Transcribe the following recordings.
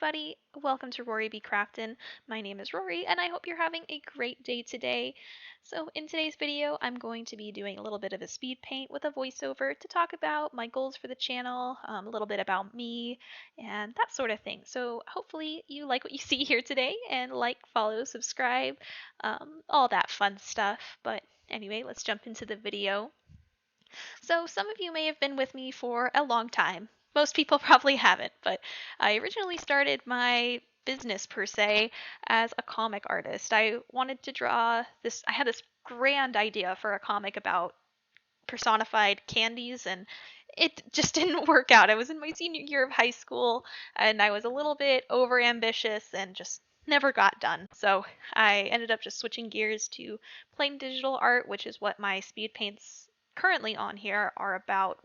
everybody. Welcome to Rory B. Crafton. My name is Rory, and I hope you're having a great day today. So, in today's video, I'm going to be doing a little bit of a speed paint with a voiceover to talk about my goals for the channel, a little bit about me, and that sort of thing. So, hopefully, you like what you see here today, and like, follow, subscribe, all that fun stuff. But anyway, let's jump into the video. So, some of you may have been with me for a long time. Most people probably haven't, but I originally started my business per se as a comic artist. I wanted to draw this, I had this grand idea for a comic about personified candies, and it just didn't work out. I was in my senior year of high school, and I was a little bit over ambitious and just never got done. So I ended up just switching gears to plain digital art, which is what my speed paints currently on here are about.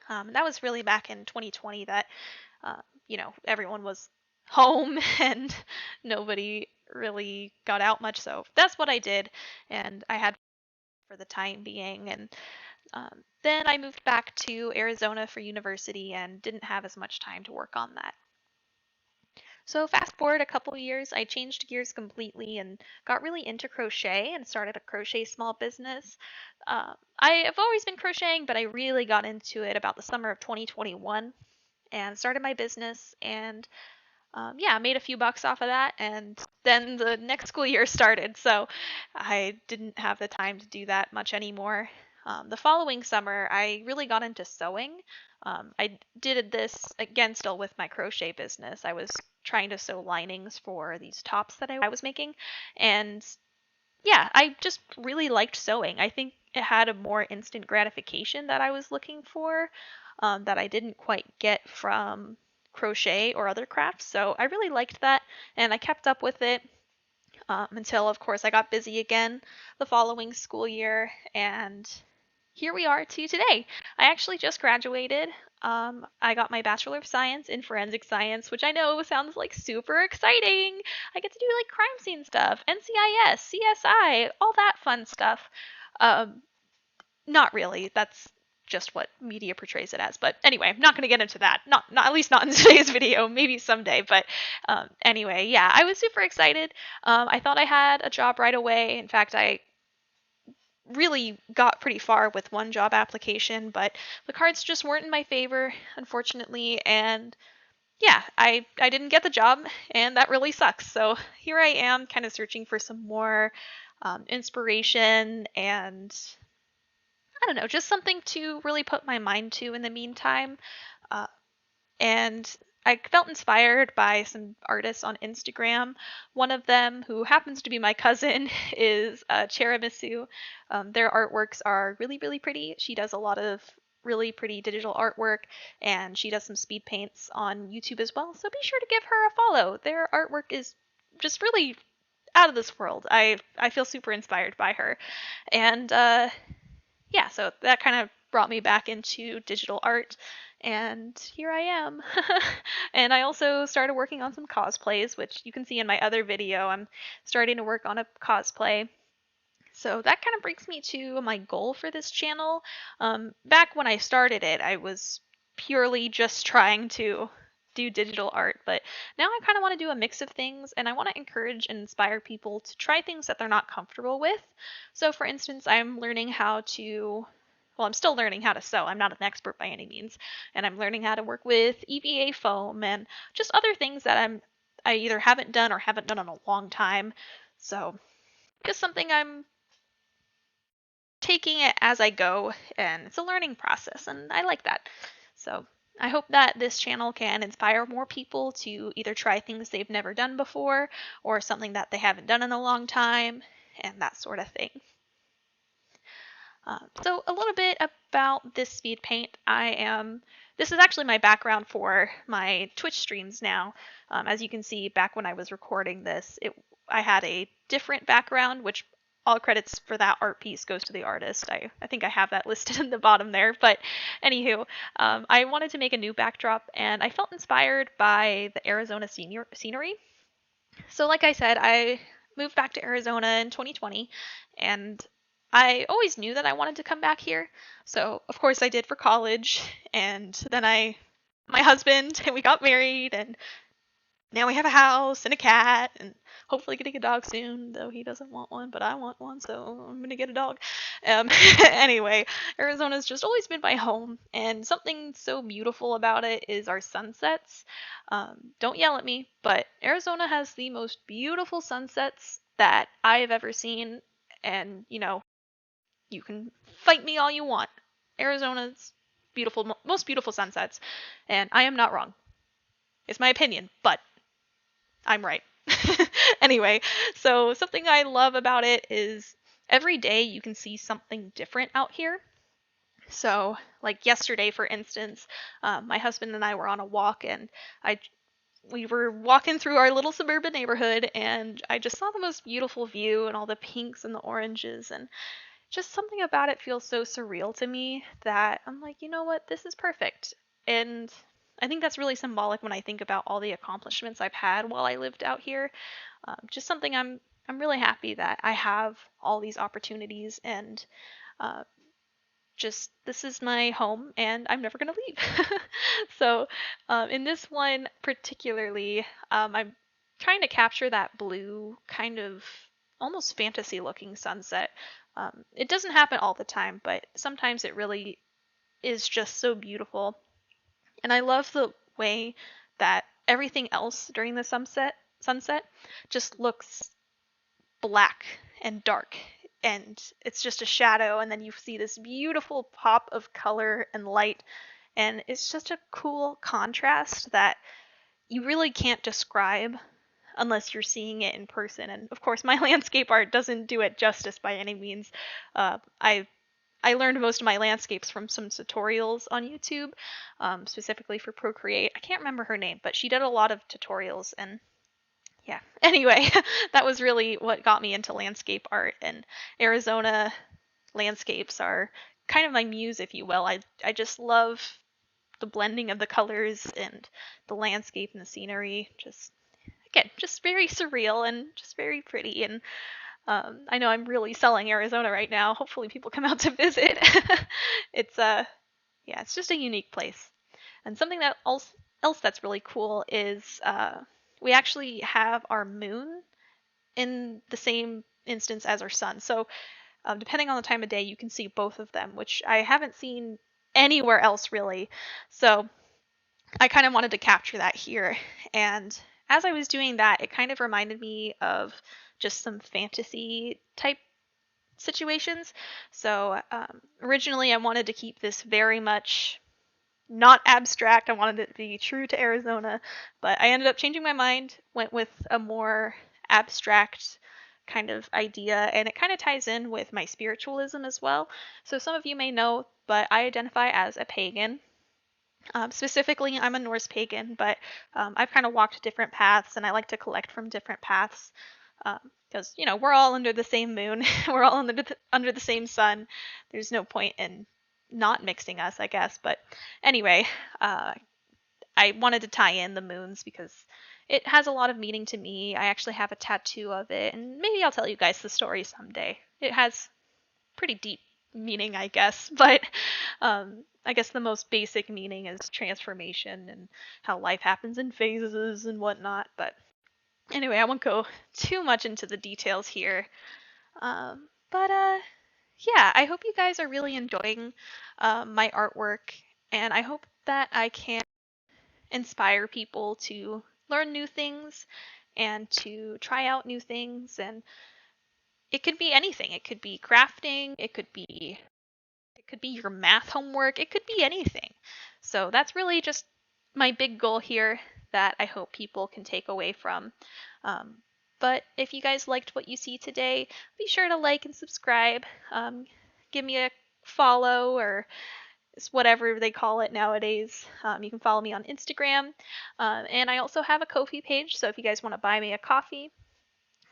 That was really back in 2020 that, everyone was home and nobody really got out much. So that's what I did, and I had for the time being. And then I moved back to Arizona for university and didn't have as much time to work on that. So fast forward a couple years, I changed gears completely and got really into crochet and started a crochet small business. I have always been crocheting, but I really got into it about the summer of 2021 and started my business, and I made a few bucks off of that, and then the next school year started, so I didn't have the time to do that much anymore. The following summer, I really got into sewing. I did this again still with my crochet business. I was trying to sew linings for these tops that I was making, and yeah, I just really liked sewing. I think it had a more instant gratification that I was looking for, that I didn't quite get from crochet or other crafts. So I really liked that, and I kept up with it until, of course, I got busy again the following school year, and here we are to today. I actually just graduated. I got my Bachelor of Science in Forensic Science, which I know sounds like super exciting. I get to do like crime scene stuff, NCIS, CSI, all that fun stuff. Not really. That's just what media portrays it as. But anyway, I'm not going to get into that. Not at least not in today's video. Maybe someday. But anyway, yeah, I was super excited. I thought I had a job right away. In fact, I really got pretty far with one job application, but the cards just weren't in my favor, unfortunately, and yeah, I didn't get the job, and that really sucks. So here I am, kind of searching for some more inspiration and I don't know, just something to really put my mind to in the meantime. Uh, and I felt inspired by some artists on Instagram. One of them, who happens to be my cousin, is Cheramisu. Their artworks are really, really pretty. She does a lot of really pretty digital artwork, and she does some speed paints on YouTube as well. So be sure to give her a follow. Their artwork is just really out of this world. I feel super inspired by her, and yeah, so that kind of brought me back into digital art, and here I am. And I also started working on some cosplays, which you can see in my other video. I'm starting to work on a cosplay. So that kind of brings me to my goal for this channel. Back when I started it, I was purely just trying to do digital art, but now I kind of want to do a mix of things, and I want to encourage and inspire people to try things that they're not comfortable with. So for instance, I'm learning how to, well, I'm still learning how to sew. I'm not an expert by any means, and I'm learning how to work with EVA foam and just other things that I either haven't done or haven't done in a long time. So just something I'm taking it as I go, and it's a learning process, and I like that. So I hope that this channel can inspire more people to either try things they've never done before or something that they haven't done in a long time, and that sort of thing. So a little bit about this speed paint. This is actually my background for my Twitch streams now. As you can see, back when I was recording this, I had a different background, which all credits for that art piece goes to the artist. I think I have that listed in the bottom there. But anywho, I wanted to make a new backdrop, and I felt inspired by the Arizona scenery. So like I said, I moved back to Arizona in 2020, and I always knew that I wanted to come back here. So of course I did for college, and then my husband, and we got married, and now we have a house and a cat and hopefully getting a dog soon, though he doesn't want one, but I want one, so I'm gonna get a dog. Um, anyway, Arizona's just always been my home, and something so beautiful about it is our sunsets. Don't yell at me, but Arizona has the most beautiful sunsets that I've ever seen, and you can fight me all you want. Arizona's beautiful, most beautiful sunsets, and I am not wrong. It's my opinion, but I'm right. Anyway, so something I love about it is every day you can see something different out here. So, like yesterday, for instance, my husband and I were on a walk, and I we were walking through our little suburban neighborhood, and I just saw the most beautiful view and all the pinks and the oranges, and just something about it feels so surreal to me that I'm like, you know what, this is perfect. And I think that's really symbolic when I think about all the accomplishments I've had while I lived out here. Just something I'm really happy that I have all these opportunities, and uh, just this is my home and I'm never gonna leave. So in this one particularly, I'm trying to capture that blue kind of almost fantasy looking sunset. It doesn't happen all the time, but sometimes it really is just so beautiful. And I love the way that everything else during the sunset just looks black and dark, and it's just a shadow, and then you see this beautiful pop of color and light, and it's just a cool contrast that you really can't describe unless you're seeing it in person. And of course my landscape art doesn't do it justice by any means. I learned most of my landscapes from some tutorials on YouTube, specifically for Procreate. I can't remember her name, but she did a lot of tutorials, and yeah. Anyway, that was really what got me into landscape art, and Arizona landscapes are kind of my muse, if you will. I just love the blending of the colors and the landscape and the scenery. Just again, just very surreal and just very pretty. And I know I'm really selling Arizona right now. Hopefully, people come out to visit. It's yeah, it's just a unique place. And something that else that's really cool is we actually have our moon in the same instance as our sun. So depending on the time of day, you can see both of them, which I haven't seen anywhere else really. So I kind of wanted to capture that here. And as I was doing that, it kind of reminded me of just some fantasy type situations. So originally, I wanted to keep this very much not abstract. I wanted it to be true to Arizona, but I ended up changing my mind, went with a more abstract kind of idea, and it kind of ties in with my spiritualism as well. So some of you may know, but I identify as a pagan. Specifically, I'm a Norse pagan, but I've kind of walked different paths, and I like to collect from different paths because we're all under the same moon, we're all under the same sun. There's no point in not mixing us, I guess. But anyway, I wanted to tie in the moons because it has a lot of meaning to me. I actually have a tattoo of it, and maybe I'll tell you guys the story someday. It has pretty deep meaning, I guess, but I guess the most basic meaning is transformation and how life happens in phases and whatnot. But anyway, I won't go too much into the details here. But yeah, I hope you guys are really enjoying my artwork, and I hope that I can inspire people to learn new things and to try out new things. And it could be anything. It could be crafting, it could be your math homework, it could be anything. So that's really just my big goal here that I hope people can take away from. Um, but if you guys liked what you see today, be sure to like and subscribe. Give me a follow, or it's whatever they call it nowadays. You can follow me on Instagram. And I also have a Ko-fi page, so if you guys want to buy me a coffee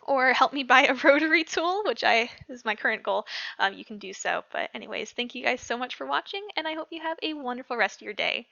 or help me buy a rotary tool, which is my current goal, you can do so. But anyways, thank you guys so much for watching, and I hope you have a wonderful rest of your day.